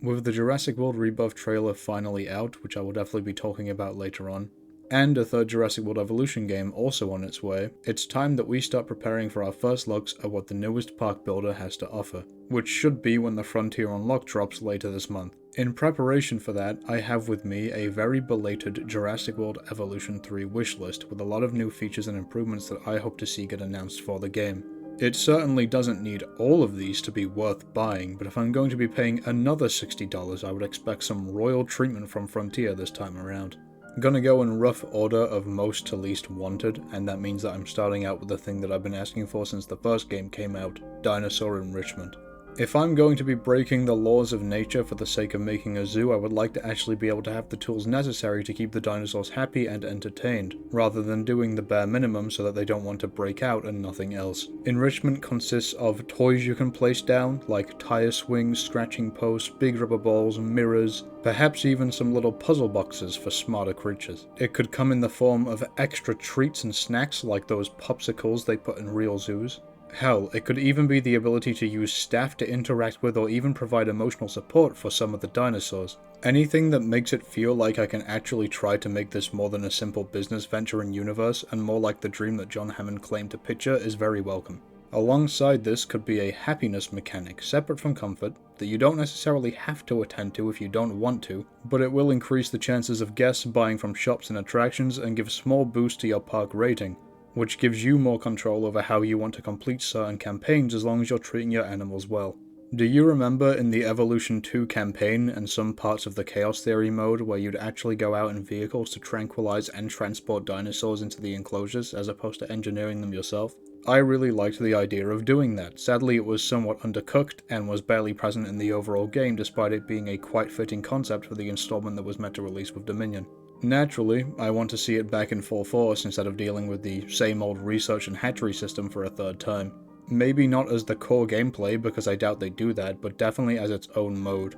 With the Jurassic World Rebirth trailer finally out, which I will definitely be talking about later on, and a third Jurassic World Evolution game also on its way, it's time that we start preparing for our first looks at what the newest park builder has to offer, which should be when the Frontier Unlock drops later this month. In preparation for that, I have with me a very belated Jurassic World Evolution 3 wishlist with a lot of new features and improvements that I hope to see get announced for the game. It certainly doesn't need all of these to be worth buying, but if I'm going to be paying another $60, I would expect some royal treatment from Frontier this time around. Gonna go in rough order of most to least wanted, and that means that I'm starting out with the thing that I've been asking for since the first game came out, Dinosaur Enrichment. If I'm going to be breaking the laws of nature for the sake of making a zoo, I would like to actually be able to have the tools necessary to keep the dinosaurs happy and entertained, rather than doing the bare minimum so that they don't want to break out and nothing else. Enrichment consists of toys you can place down, like tire swings, scratching posts, big rubber balls, mirrors, perhaps even some little puzzle boxes for smarter creatures. It could come in the form of extra treats and snacks like those popsicles they put in real zoos. Hell, it could even be the ability to use staff to interact with or even provide emotional support for some of the dinosaurs. Anything that makes it feel like I can actually try to make this more than a simple business venture in universe and more like the dream that John Hammond claimed to picture is very welcome. Alongside this could be a happiness mechanic, separate from comfort, that you don't necessarily have to attend to if you don't want to, but it will increase the chances of guests buying from shops and attractions and give a small boost to your park rating, which gives you more control over how you want to complete certain campaigns as long as you're treating your animals well. Do you remember in the Evolution 2 campaign and some parts of the Chaos Theory mode where you'd actually go out in vehicles to tranquilize and transport dinosaurs into the enclosures as opposed to engineering them yourself? I really liked the idea of doing that. Sadly, it was somewhat undercooked and was barely present in the overall game despite it being a quite fitting concept for the installment that was meant to release with Dominion. Naturally, I want to see it back in full force instead of dealing with the same old research and hatchery system for a third time. Maybe not as the core gameplay because I doubt they do that, but definitely as its own mode.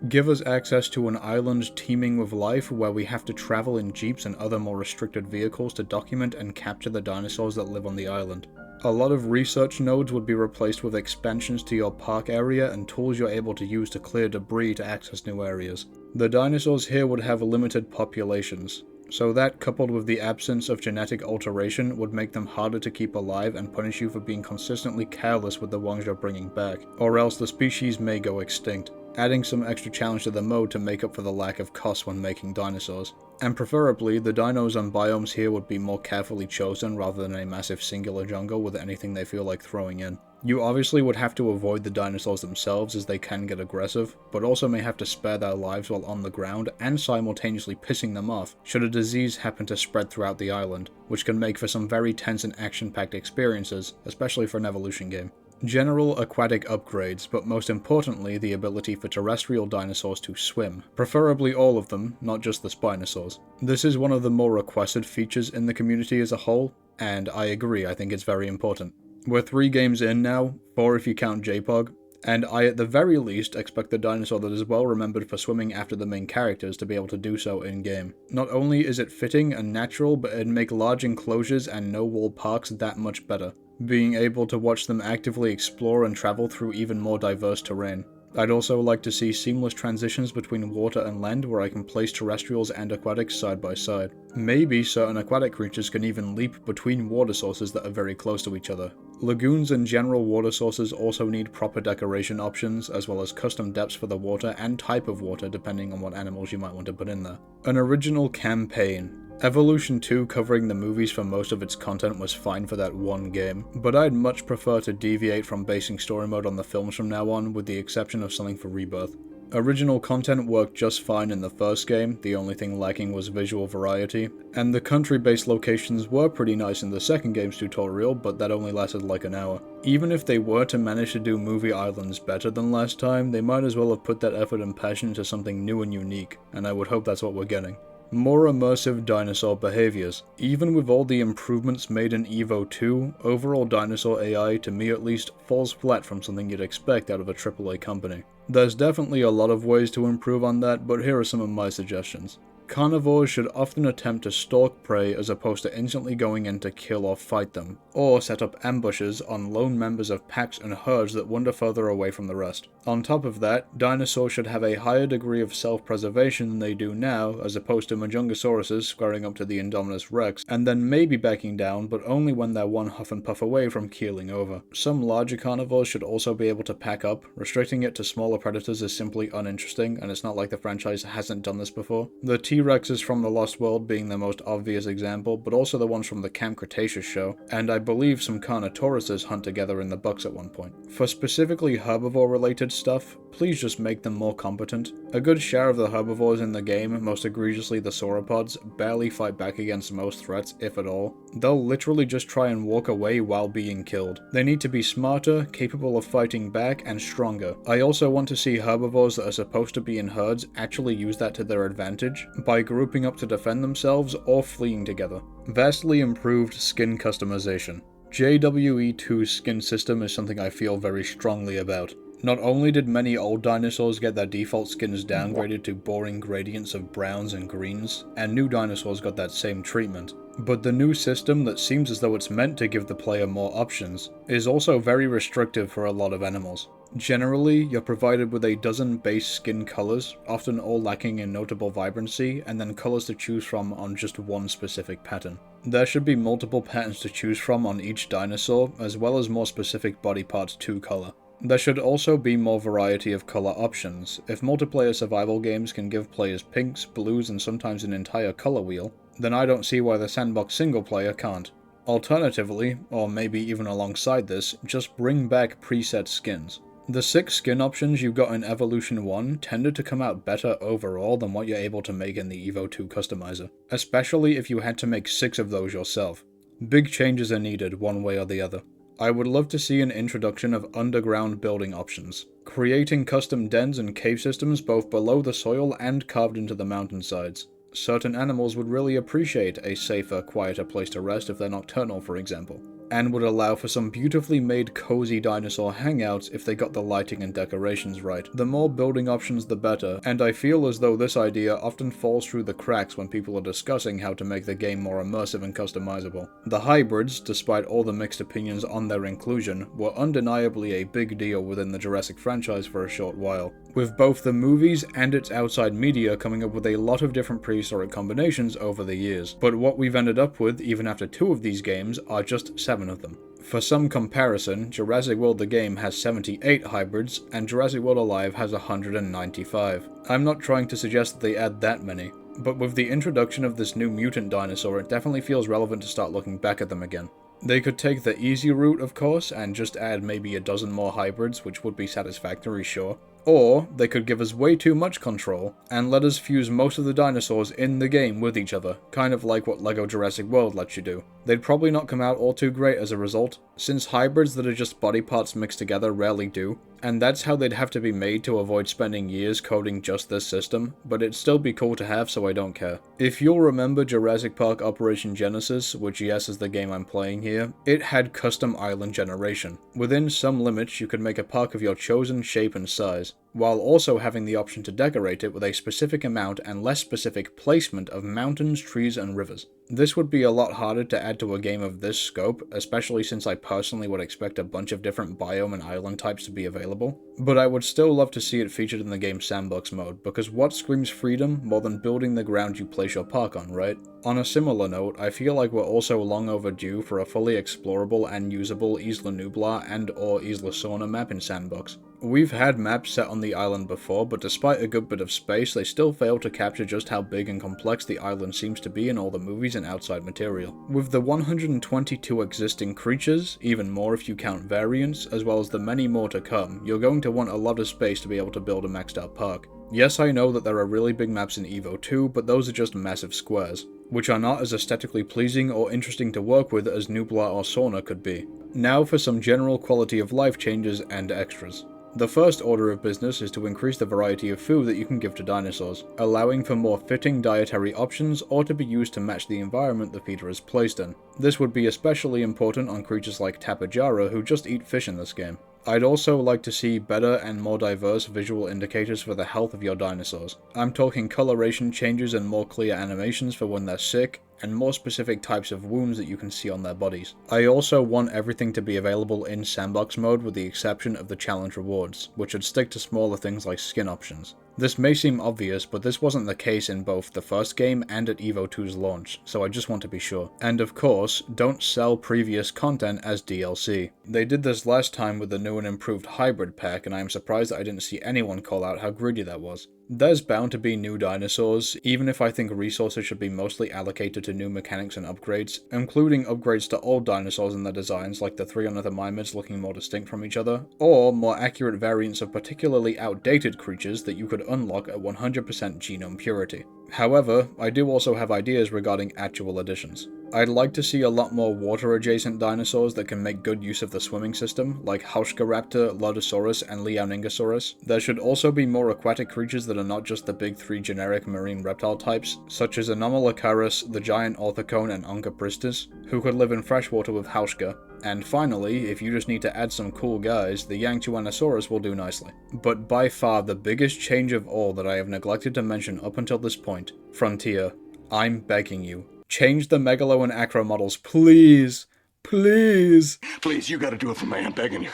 Give us access to an island teeming with life where we have to travel in jeeps and other more restricted vehicles to document and capture the dinosaurs that live on the island. A lot of research nodes would be replaced with expansions to your park area and tools you're able to use to clear debris to access new areas. The dinosaurs here would have limited populations, so that coupled with the absence of genetic alteration would make them harder to keep alive and punish you for being consistently careless with the ones you're bringing back, or else the species may go extinct, adding some extra challenge to the mode to make up for the lack of cost when making dinosaurs. And preferably, the dinos and biomes here would be more carefully chosen rather than a massive singular jungle with anything they feel like throwing in. You obviously would have to avoid the dinosaurs themselves as they can get aggressive, but also may have to spare their lives while on the ground and simultaneously pissing them off should a disease happen to spread throughout the island, which can make for some very tense and action-packed experiences, especially for an evolution game. General aquatic upgrades, but most importantly the ability for terrestrial dinosaurs to swim, preferably all of them, not just the Spinosaurs. This is one of the more requested features in the community as a whole, and I agree, I think it's very important. We're 3 games in now, 4 if you count JPOG, and I at the very least expect the dinosaur that is well remembered for swimming after the main characters to be able to do so in-game. Not only is it fitting and natural, but it'd make large enclosures and no-wall parks that much better, being able to watch them actively explore and travel through even more diverse terrain. I'd also like to see seamless transitions between water and land where I can place terrestrials and aquatics side by side. Maybe certain aquatic creatures can even leap between water sources that are very close to each other. Lagoons and general water sources also need proper decoration options, as well as custom depths for the water and type of water depending on what animals you might want to put in there. An original campaign. Evolution 2 covering the movies for most of its content was fine for that one game, but I'd much prefer to deviate from basing story mode on the films from now on, with the exception of something for Rebirth. Original content worked just fine in the first game, the only thing lacking was visual variety, and the country-based locations were pretty nice in the second game's tutorial, but that only lasted like an hour. Even if they were to manage to do movie islands better than last time, they might as well have put that effort and passion into something new and unique, and I would hope that's what we're getting. More immersive dinosaur behaviors. Even with all the improvements made in Evo 2, overall dinosaur AI, to me at least, falls flat from something you'd expect out of a AAA company. There's definitely a lot of ways to improve on that, but here are some of my suggestions. Carnivores should often attempt to stalk prey as opposed to instantly going in to kill or fight them, or set up ambushes on lone members of packs and herds that wander further away from the rest. On top of that, dinosaurs should have a higher degree of self-preservation than they do now, as opposed to Majungosauruses squaring up to the Indominus Rex, and then maybe backing down, but only when they're one huff and puff away from keeling over. Some larger carnivores should also be able to pack up. Restricting it to smaller predators is simply uninteresting, and it's not like the franchise hasn't done this before. The T-Rexes from The Lost World being the most obvious example, but also the ones from the Camp Cretaceous show, and I believe some Carnotauruses hunt together in the bucks at one point. For specifically herbivore-related stuff, please just make them more competent. A good share of the herbivores in the game, most egregiously the sauropods, barely fight back against most threats, if at all. They'll literally just try and walk away while being killed. They need to be smarter, capable of fighting back, and stronger. I also want to see herbivores that are supposed to be in herds actually use that to their advantage, by grouping up to defend themselves or fleeing together. Vastly improved skin customization. JWE2's skin system is something I feel very strongly about. Not only did many old dinosaurs get their default skins downgraded to boring gradients of browns and greens, and new dinosaurs got that same treatment, but the new system that seems as though it's meant to give the player more options is also very restrictive for a lot of animals. Generally, you're provided with a dozen base skin colors, often all lacking in notable vibrancy, and then colors to choose from on just one specific pattern. There should be multiple patterns to choose from on each dinosaur, as well as more specific body parts to color. There should also be more variety of color options. If multiplayer survival games can give players pinks, blues, and sometimes an entire color wheel, then I don't see why the sandbox single player can't. Alternatively, or maybe even alongside this, just bring back preset skins. The 6 skin options you got in Evolution 1 tended to come out better overall than what you're able to make in the Evo 2 customizer, especially if you had to make 6 of those yourself. Big changes are needed one way or the other. I would love to see an introduction of underground building options, creating custom dens and cave systems both below the soil and carved into the mountainsides. Certain animals would really appreciate a safer, quieter place to rest if they're nocturnal, for example, and would allow for some beautifully made cozy dinosaur hangouts if they got the lighting and decorations right. The more building options the better, and I feel as though this idea often falls through the cracks when people are discussing how to make the game more immersive and customizable. The hybrids, despite all the mixed opinions on their inclusion, were undeniably a big deal within the Jurassic franchise for a short while, with both the movies and its outside media coming up with a lot of different prehistoric combinations over the years. But what we've ended up with, even after 2 of these games, are just 7 of them. For some comparison, Jurassic World the game has 78 hybrids, and Jurassic World Alive has 195. I'm not trying to suggest that they add that many, but with the introduction of this new mutant dinosaur, it definitely feels relevant to start looking back at them again. They could take the easy route, of course, and just add maybe a dozen more hybrids, which would be satisfactory, sure. Or they could give us way too much control, and let us fuse most of the dinosaurs in the game with each other, kind of like what LEGO Jurassic World lets you do. They'd probably not come out all too great as a result, since hybrids that are just body parts mixed together rarely do, and that's how they'd have to be made to avoid spending years coding just this system, but it'd still be cool to have, so I don't care. If you'll remember Jurassic Park Operation Genesis, which yes is the game I'm playing here, it had custom island generation. Within some limits you could make a park of your chosen shape and size, while also having the option to decorate it with a specific amount and less specific placement of mountains, trees, and rivers. This would be a lot harder to add to a game of this scope, especially since I personally would expect a bunch of different biome and island types to be available, but I would still love to see it featured in the game's sandbox mode, because what screams freedom more than building the ground you place your park on, right? On a similar note, I feel like we're also long overdue for a fully explorable and usable Isla Nublar and or Isla Sorna map in sandbox. We've had maps set on the island before, but despite a good bit of space, they still fail to capture just how big and complex the island seems to be in all the movies and outside material. With the 122 existing creatures, even more if you count variants, as well as the many more to come, you're going to want a lot of space to be able to build a maxed out park. Yes, I know that there are really big maps in Evo 2, but those are just massive squares, which are not as aesthetically pleasing or interesting to work with as Nublar or Sorna could be. Now for some general quality of life changes and extras. The first order of business is to increase the variety of food that you can give to dinosaurs, allowing for more fitting dietary options or to be used to match the environment the feeder is placed in. This would be especially important on creatures like Tapejara who just eat fish in this game. I'd also like to see better and more diverse visual indicators for the health of your dinosaurs. I'm talking coloration changes and more clear animations for when they're sick, and more specific types of wounds that you can see on their bodies. I also want everything to be available in sandbox mode with the exception of the challenge rewards, which would stick to smaller things like skin options. This may seem obvious, but this wasn't the case in both the first game and at Evo 2's launch, so I just want to be sure. And of course, don't sell previous content as DLC. They did this last time with the new and improved hybrid pack, and I am surprised that I didn't see anyone call out how greedy that was. There's bound to be new dinosaurs, even if I think resources should be mostly allocated to new mechanics and upgrades, including upgrades to old dinosaurs and their designs like the 3 other mimids looking more distinct from each other, or more accurate variants of particularly outdated creatures that you could unlock at 100% genome purity. However, I do also have ideas regarding actual additions. I'd like to see a lot more water-adjacent dinosaurs that can make good use of the swimming system, like Hauschka-raptor, Lodosaurus, and Liaoningosaurus. There should also be more aquatic creatures that are not just the big 3 generic marine reptile types, such as Anomalocaris, the giant orthocone, and Onchopristis, who could live in freshwater with Hauschka. And finally, if you just need to add some cool guys, the Yangtzuanosaurus will do nicely. But by far the biggest change of all that I have neglected to mention up until this point, Frontier. I'm begging you. Change the Megalo and Acro models, please! Please! Please, you gotta do it for me, I'm begging you.